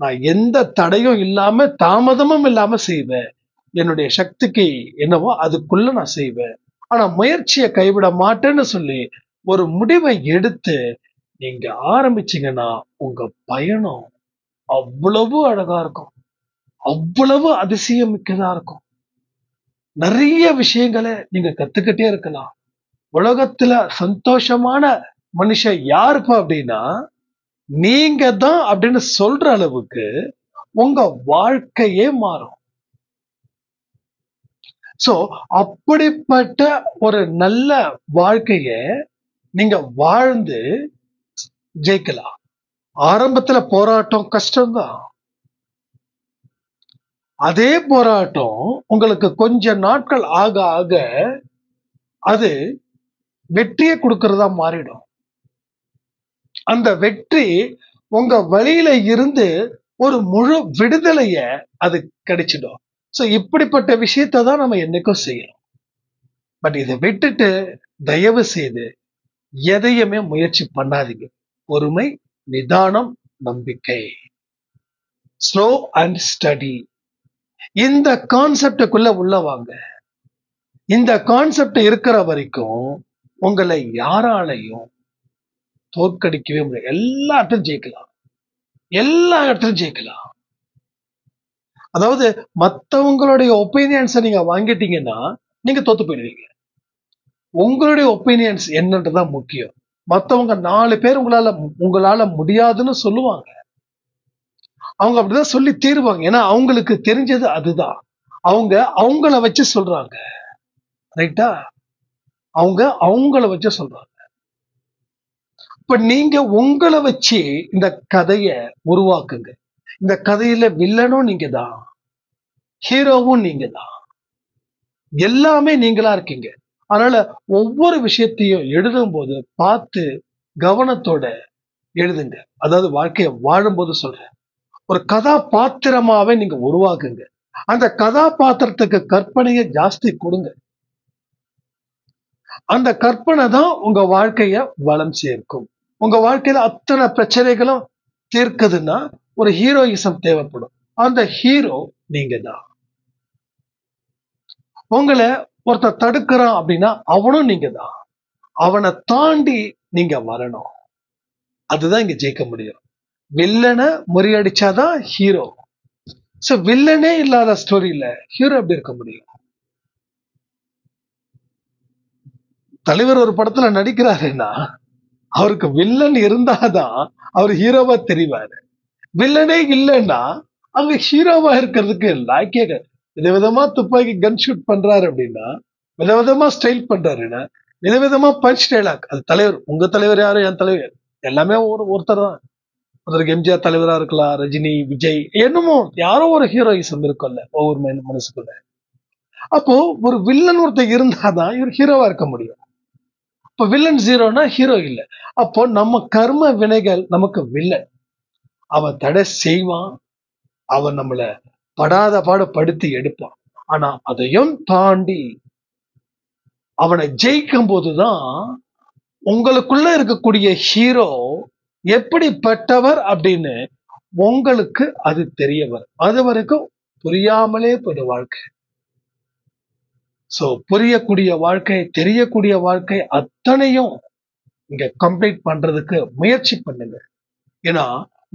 நான் எந்த தடையும் இல்லாம தாமதமும் இல்லாம செய்வேன், என்னுடைய சக்திக்கு என்னவோ அதுக்குள்ள நான் செய்வேன், ஆனா முயற்சியை கைவிட மாட்டேன்னு சொல்லி ஒரு முடிவை எடுத்து நீங்க ஆரம்பிச்சீங்கன்னா உங்க பயணம் அவ்வளவு அழகா இருக்கும், அவ்வளவு அதிசயம் மிக்கதா இருக்கும். நிறைய விஷயங்களை நீங்க கத்துக்கிட்டே இருக்கலாம். உலகத்துல சந்தோஷமான மனுஷன் யாருப்பா அப்படின்னா நீங்க தான் அப்படின்னு சொல்ற அளவுக்கு உங்க வாழ்க்கையே மாறும். சோ அப்படிப்பட்ட ஒரு நல்ல வாழ்க்கைய நீங்க வாழ்ந்து ஜெயிக்கலாம். ஆரம்பத்துல போராட்டம் கஷ்டம்தான். அதே போராட்டம் உங்களுக்கு கொஞ்ச நாட்கள் ஆக ஆக அது வெற்றியை கொடுக்கறதா மாறிடும். அந்த வெற்றி உங்க வழியில இருந்து ஒரு முழு விடுதலைய அது கிடைச்சிடும். சோ இப்படிப்பட்ட விஷயத்தை தான் நம்ம என்னைக்கும் செய்யணும். பட் இதை விட்டுட்டு தயவு செய்து எதையுமே முயற்சி பண்ணாதீங்க. பொறுமை, நிதானம், நம்பிக்கை, ஸ்லோ அண்ட் ஸ்டடி, இந்த கான்செப்டுக்குள்ள உள்ள வாங்க. இந்த கான்செப்ட் இருக்கிற வரைக்கும் உங்களை யாராலையும் தோற்கடிக்கவே முடியாது. எல்லா இடத்துலையும் ஜெயிக்கலாம், எல்லா இடத்துலையும் ஜெயிக்கலாம். அதாவது மற்றவங்களுடைய ஒப்பீனியன்ஸை நீங்க வாங்கிட்டீங்கன்னா நீங்க தோத்து போயிடுவீங்க. உங்களுடைய ஒப்பீனியன்ஸ் என்னன்றதுதான் முக்கியம். மற்றவங்க 4 பேர் உங்களால முடியாதுன்னு சொல்லுவாங்க, அவங்க அப்படிதான் சொல்லி தீருவாங்க. ஏன்னா அவங்களுக்கு தெரிஞ்சது அதுதான். அவங்க அவங்கள வச்சு சொல்றாங்க, ரைட்டா? அவங்க அவங்கள வச்சு சொல்றாங்க. இப்ப நீங்க உங்களை வச்சு இந்த கதைய உருவாக்குங்க. இந்த கதையில வில்லனும் நீங்க தான், ஹீரோவும் நீங்க தான், எல்லாமே நீங்களா இருக்கீங்க. அதனால ஒவ்வொரு விஷயத்தையும் எழுதும் போது பார்த்து கவனத்தோட எழுதுங்க. அதாவது வாழ்க்கைய வாழும்போது சொல்றேன், ஒரு கதாபாத்திரமாவே நீங்க உருவாக்குங்க. அந்த கதாபாத்திரத்துக்கு கற்பனையை ஜாஸ்தி கொடுங்க. அந்த கற்பனை தான் உங்க வாழ்க்கைய வளம் சேர்க்கும். உங்க வாழ்க்கையில அத்தனை பிரச்சனைகளும் தீர்க்குதுன்னா ஒரு ஹீரோயிசம் தேவைப்படும். அந்த ஹீரோ நீங்க தான். உங்களை ஒருத்தர் தடுக்கிறான் அப்படின்னா அவனும் நீங்க தான். அவனை தாண்டி நீங்க வரணும். அதுதான் இங்க ஜெயிக்க முடியும். வில்லனை முறியடிச்சாதான் ஹீரோ. சோ வில்லனே இல்லாத ஸ்டோரியில ஹீரோ எப்படி இருக்க முடியும்? தலைவர் ஒரு படத்துல நடிக்கிறாருன்னா அவருக்கு வில்லன் இருந்தாதான் அவர் ஹீரோவா தெரிவாரு. வில்லனே இல்லைன்னா அவங்க ஹீரோவா இருக்கிறதுக்கு லாய்க்கே கிடையாது. விதவிதமா துப்பாக்கி கன் ஷூட் பண்றாரு அப்படின்னா, விதவிதமா ஸ்டைல் பண்றாருன்னா, விதவிதமா பஞ்ச் டைலாக். அது தலைவர். உங்க தலைவர் யாரும் என் தலைவர் எல்லாமே ஒருத்தர் தான். ஒருத்தருக்கு எம்ஜிஆர் தலைவரா இருக்கலாம், ரஜினி, விஜய், என்னமோ யாரோ ஒரு ஹீரோயிசம் இருக்கும்ல ஒவ்வொரு மனசுக்குள்ள. அப்போ ஒரு வில்லன் ஒருத்தர் இருந்தாதான் இவர் ஹீரோவா இருக்க முடியும். இப்ப வில்லன் ஜீரோனா ஹீரோ இல்ல. அப்போ நம்ம கர்ம வினைகள் நமக்கு வில்லன். அவன் தடை செய்வான், அவன் நம்மள படாத பாடு படுத்தி எடுப்பான். ஆனா அதையும் தாண்டி அவனை ஜெயிக்கும் போதுதான் உங்களுக்குள்ள இருக்கக்கூடிய ஹீரோ எப்படிப்பட்டவர் அப்படின்னு உங்களுக்கு அது தெரிய வரும். அது வரைக்கும் புரியாமலே போயிடும் வாழ்க்கை. சோ புரியக்கூடிய வாழ்க்கை, தெரியக்கூடிய வாழ்க்கை அத்தனையும் இங்க கம்ப்ளீட் பண்றதுக்கு முயற்சி பண்ணுங்க. ஏன்னா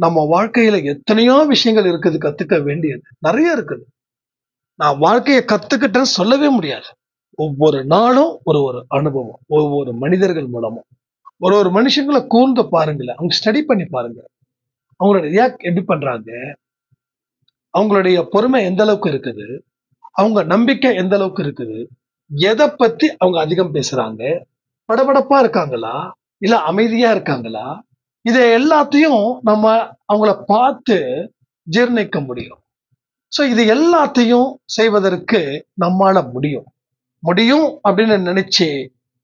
நம்ம வாழ்க்கையில எத்தனையோ விஷயங்கள் இருக்குது, கத்துக்க வேண்டியது நிறைய இருக்குது. நான் வாழ்க்கையை கத்துக்கிட்டேன்னு சொல்லவே முடியாது. ஒவ்வொரு நாளும் ஒரு அனுபவம், ஒவ்வொரு மனிதர்கள் மூலமும் ஒரு மனுஷங்களை கூர்ந்து பாருங்களேன், அவங்க ஸ்டடி பண்ணி பாருங்க, அவங்களோட ரியாக்ட் எப்படி பண்றாங்க, அவங்களுடைய பொறுமை எந்த அளவுக்கு இருக்குது, அவங்க நம்பிக்கை எந்த அளவுக்கு இருக்குது, எதை பத்தி அவங்க அதிகம் பேசுறாங்க, படபடப்பா இருக்காங்களா இல்ல அமைதியா இருக்காங்களா, இதை எல்லாத்தையும் நம்ம அவங்கள பார்த்து ஜீர்ணிக்க முடியும். சோ இது எல்லாத்தையும் செய்வதற்கு நம்மால முடியும் அப்படின்னு நினைச்சு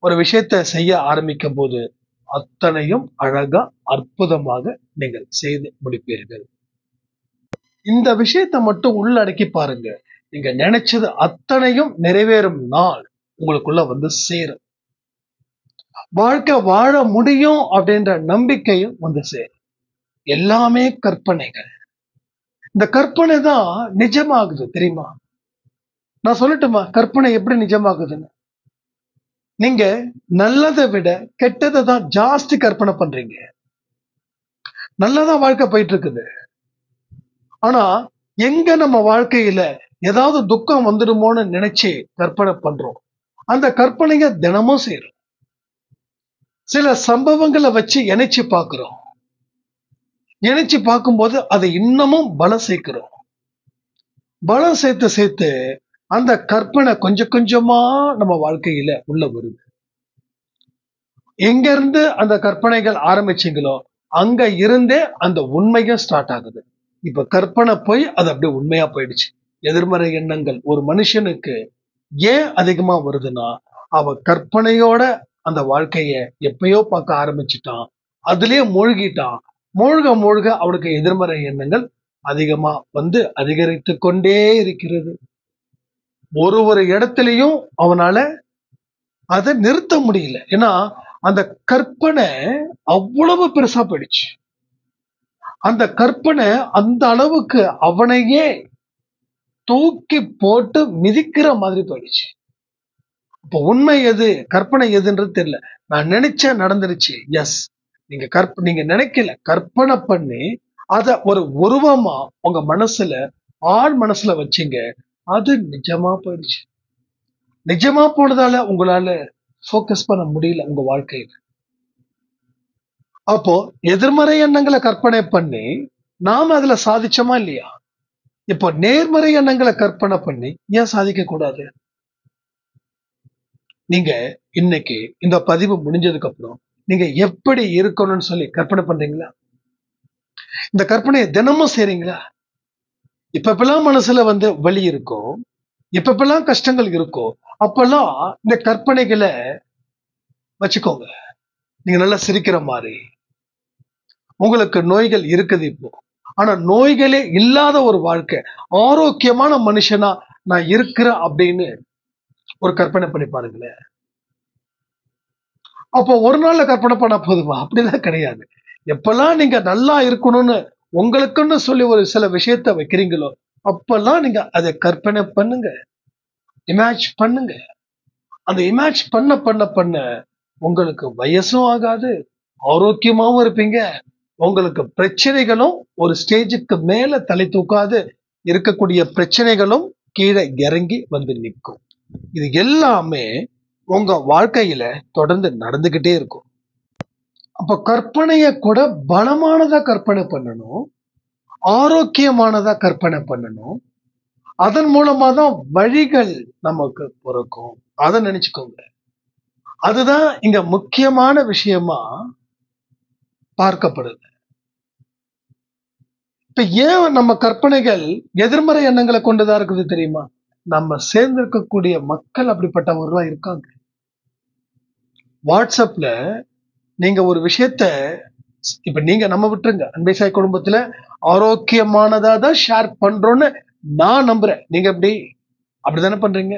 ஒரு விஷயத்தை செய்ய ஆரம்பிக்கும் போது அத்தனையும் அழகா அற்புதமாக நீங்கள் செய்து முடிப்பீர்கள். இந்த விஷயத்தை மட்டும் உள்ளடக்கி பாருங்க, நீங்க நினைச்சது அத்தனையும் நிறைவேறும் நாள் உங்களுக்குள்ள வந்து சேரும். வாழ்க்கை வாழ முடியும் அப்படின்ற நம்பிக்கையும் வந்து சேரும். எல்லாமே கற்பனைகள். இந்த கற்பனை தான் நிஜமாகுது தெரியுமா? நான் சொல்லட்டுமா கற்பனை எப்படி நிஜமாகுதுன்னு? நீங்க நல்லதை விட கெட்டதை தான் ஜாஸ்தி கற்பனை பண்றீங்க. நல்லதா வாழ்க்கை போயிட்டு இருக்குது. ஆனா எங்க நம்ம வாழ்க்கையில ஏதாவது துக்கம் வந்துடுமோன்னு நினைச்சு கற்பனை பண்றோம். அந்த கற்பனைங்க தினமும் செய்யறோம். சில சம்பவங்களை வச்சு இணைச்சு பார்க்கிறோம். இணைச்சு பார்க்கும்போது அதை இன்னமும் பலம் சேர்க்கிறோம். பலம் சேர்த்து அந்த கற்பனை கொஞ்சம் கொஞ்சமா நம்ம வாழ்க்கையில உள்ள வருது. எங்க இருந்து அந்த கற்பனைகள் ஆரம்பிச்சீங்களோ அங்க இருந்தே அந்த உண்மையும் ஸ்டார்ட் ஆகுது. இப்ப கற்பனை போய் அது அப்படியே உண்மையா போயிடுச்சு. எதிர்மறை எண்ணங்கள் ஒரு மனுஷனுக்கு ஏன் அதிகமா வருதுன்னா, அவன் கற்பனையோட அந்த வாழ்க்கைய எப்பயோ பார்க்க ஆரம்பிச்சுட்டான், அதுலயே மூழ்கிட்டான். மூழ்க அவனுக்கு எதிர்மறை எண்ணங்கள் அதிகமா வந்து அதிகரித்து கொண்டே இருக்கிறது. ஒரு இடத்துலயும் அவனால அதை நிறுத்த முடியல. ஏன்னா அந்த கற்பனை அவ்வளவு பெருசா போயிடுச்சு. அந்த கற்பனை அந்த அளவுக்கு அவனையே தூக்கி போட்டு மிதிக்கிற மாதிரி போயிடுச்சு. இப்போ உண்மை எது கற்பனை எதுன்றது தெரியல. நான் நினைச்சேன் நடந்துருச்சு. எஸ், நீங்க நினைக்கல, கற்பனை பண்ணி அத ஒரு உருவமா உங்க மனசுல ஆழ் மனசுல வச்சீங்க. அது நிஜமா போயிடுச்சு. நிஜமா போனதால உங்களால ஃபோக்கஸ் பண்ண முடியல உங்க வாழ்க்கையில. அப்போ எதிர்மறை எண்ணங்களை கற்பனை பண்ணி நாம அதுல சாதிச்சோமா இல்லையா? இப்போ நேர்மறை எண்ணங்களை கற்பனை பண்ணி ஏன் சாதிக்க கூடாது? நீங்க இன்னைக்கு இந்த பதிவு முடிஞ்சதுக்கு அப்புறம் நீங்க எப்படி இருக்கணும்னு சொல்லி கற்பனை பண்றீங்களா? இந்த கற்பனையை தினமும் செய்றீங்களா? இப்பெல்லாம் மனசுல வலி இருக்கும், இப்பெல்லாம் கஷ்டங்கள் இருக்கும், அப்பெல்லாம் இந்த கற்பனைகளை வச்சுக்கோங்க. நீங்க நல்லா சிரிக்கிற மாதிரி. உங்களுக்கு நோய்கள் இருக்குது இப்போ, ஆனா நோய்களே இல்லாத ஒரு வாழ்க்கை, ஆரோக்கியமான மனுஷனா நான் இருக்கிறேன் அப்படின்னு ஒரு கற்பனை பண்ணி பாருங்களேன். அப்போ ஒரு நாள்ல கற்பனை பண்ண போதுமா? அப்படிலாம் கிடையாது. எப்பெல்லாம் நீங்க நல்லா இருக்கணும்னு உங்களுக்குன்னு சொல்லி ஒரு சில விஷயத்த வைக்கிறீங்களோ அப்பெல்லாம் நீங்க அதை கற்பனை பண்ணுங்க, இமேஜ் பண்ணுங்க. அந்த இமேஜ் பண்ண பண்ண பண்ண உங்களுக்கு வயசும் ஆகாது, ஆரோக்கியமாவும் இருப்பீங்க. உங்களுக்கு பிரச்சனைகளும் ஒரு ஸ்டேஜுக்கு மேல தலை தூக்காது, இருக்கக்கூடிய பிரச்சனைகளும் கீழே இறங்கி வந்து நிற்கும். இது எல்லாமே உங்க வாழ்க்கையில தொடர்ந்து நடந்துகிட்டே இருக்கும். அப்ப கற்பனைய கூட பலமானதா கற்பனை பண்ணணும், ஆரோக்கியமானதா கற்பனை பண்ணணும். அதன் மூலமா தான் வழிகள் நமக்கு பிறக்கும். அதை நினைச்சுக்கோங்க. அதுதான் இங்க முக்கியமான விஷயமா பார்க்கப்படுது. இப்ப ஏன் நம்ம கற்பனைகள் எதிர்மறை எண்ணங்களை கொண்டுதான் இருக்குது தெரியுமா? நம்ம சேர்ந்திருக்கக்கூடிய மக்கள் அப்படிப்பட்டவர்களா இருக்காங்க. வாட்ஸ்அப்ல நீங்க ஒரு விஷயத்த, இப்ப நீங்க நம்ம விட்டுருங்க, அன்பை சாய் குடும்பத்துல ஆரோக்கியமானதா தான் ஷேர் பண்றோம்னு நான் நம்புறேன். நீங்க அப்படிதானே பண்றீங்க?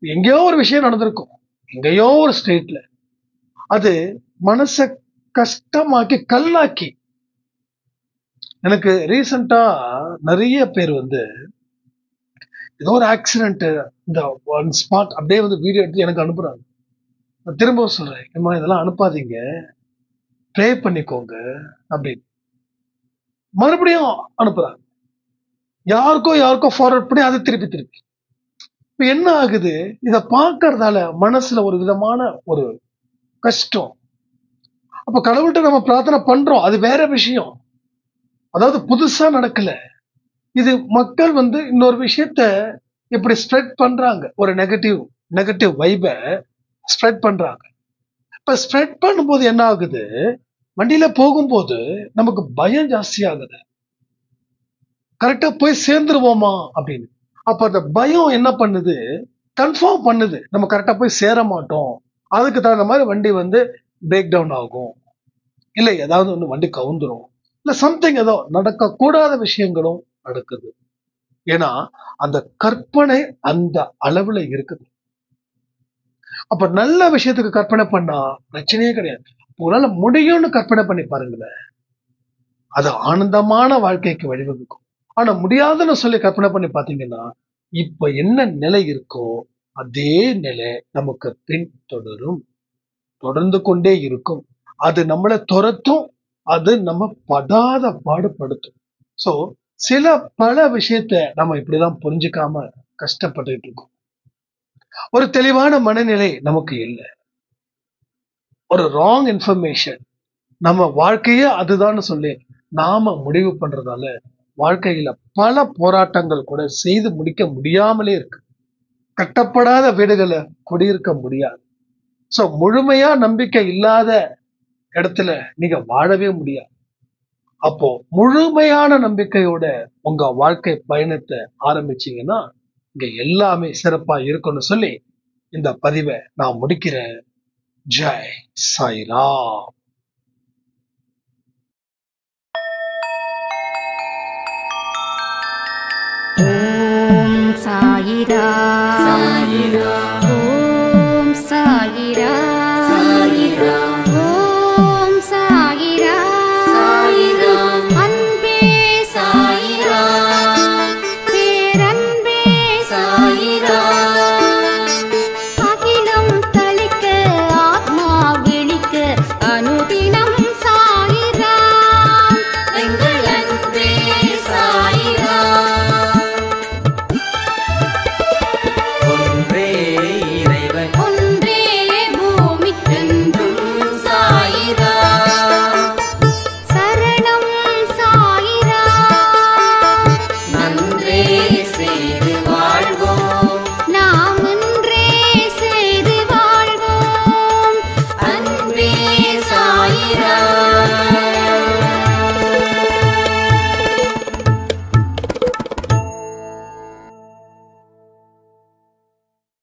எங்கேயோ ஒரு விஷயம் நடந்திருக்கும், எங்கேயோ ஒரு ஸ்டேட்ல, அது மனச கஷ்டமாக்கி கல்லாக்கி. எனக்கு ரீசெண்டா நிறைய பேர் ஏதோ ஒரு ஆக்சிடென்ட், இந்த ஒன் ஸ்பாட் அப்படியே வீடியோ எடுத்து எனக்கு அனுப்புறாங்க. நான் திரும்ப சொல்றேன், ஏம்மா இதெல்லாம் அனுப்பாதீங்க, ப்ரே பண்ணிக்கோங்க அப்படின்னு. மறுபடியும் அனுப்புறாங்க, யாருக்கோ ஃபார்வர்ட் பண்ணி அதை திருப்பி. இப்ப என்ன ஆகுது? இத பார்க்கறதால மனசுல ஒரு விதமான ஒரு கஷ்டம். அப்ப கடவுள்கிட்ட நம்ம பிரார்த்தனை பண்றோம், அது வேற விஷயம். அதாவது புதுசா நடக்கல. இது மக்கள் இன்னொரு விஷயத்த இப்படி ஸ்ப்ரெட் பண்றாங்க, ஒரு நெகட்டிவ் வைப ஸ்ப்ரெட் பண்றாங்க. இப்ப ஸ்ப்ரெட் பண்ணும்போது என்ன ஆகுது? வண்டியில போகும்போது நமக்கு பயம் ஜாஸ்தி ஆகுது, கரெக்டா போய் சேர்ந்துருவோமா அப்படின்னு. அப்ப அந்த பயம் என்ன பண்ணுது? கன்ஃபார்ம் பண்ணுது நம்ம கரெக்டா போய் சேர மாட்டோம். அதுக்கு தகுந்த மாதிரி வண்டி பிரேக் டவுன் ஆகும், இல்ல ஏதாவது வண்டி கவுந்துரும், இல்ல சம்திங் ஏதோ நடக்க கூடாத விஷயங்களும் நடக்குது. ஏன்னா அந்த கற்பனை அந்த அளவுல இருக்குது. அப்ப நல்ல விஷயத்துக்கு கற்பனை பண்ணா பிரச்சனையே கிடையாது. உங்களால முடியும்னு கற்பனை பண்ணி பாருங்களேன், அது ஆனந்தமான வாழ்க்கைக்கு வழிவகுக்கும். ஆனா முடியாதுன்னு சொல்லி கற்பனை பண்ணி பாத்தீங்கன்னா, இப்ப என்ன நிலை இருக்கோ அதே நிலை நமக்கு பின்தொடரும், தொடர்ந்து கொண்டே இருக்கும். அது நம்மளை துரத்தும், அது நம்ம படாத பாடுபடுத்தும். சோ பல விஷயத்த நம்ம இப்படிதான் புரிஞ்சுக்காம கஷ்டப்பட்டுட்டு இருக்கோம். ஒரு தெளிவான மனநிலை நமக்கு இல்லை, ஒரு ராங் இன்ஃபர்மேஷன், நம்ம வாழ்க்கையே அதுதான் சொல்லி நாம முடிவு பண்றதால வாழ்க்கையில பல போராட்டங்கள் கூட செய்து முடிக்க முடியாமலே இருக்கு. கட்டப்படாத வீடுகளை குடியிருக்க முடியாது. சோ முழுமையா நம்பிக்கை இல்லாத இடத்துல நீங்க வாழவே முடியாது. அப்போ முழுமையான நம்பிக்கையோட உங்க வாழ்க்கை பயணத்தை ஆரம்பிச்சீங்கன்னா இங்க எல்லாமே சிறப்பா இருக்கும்னு சொல்லி இந்த பதிவை நான் முடிக்கிறேன். ஜெய் சாய்ராம். ஓம் சாயிரா சாயிரா, ஓம் சாயிரா சாயிரா.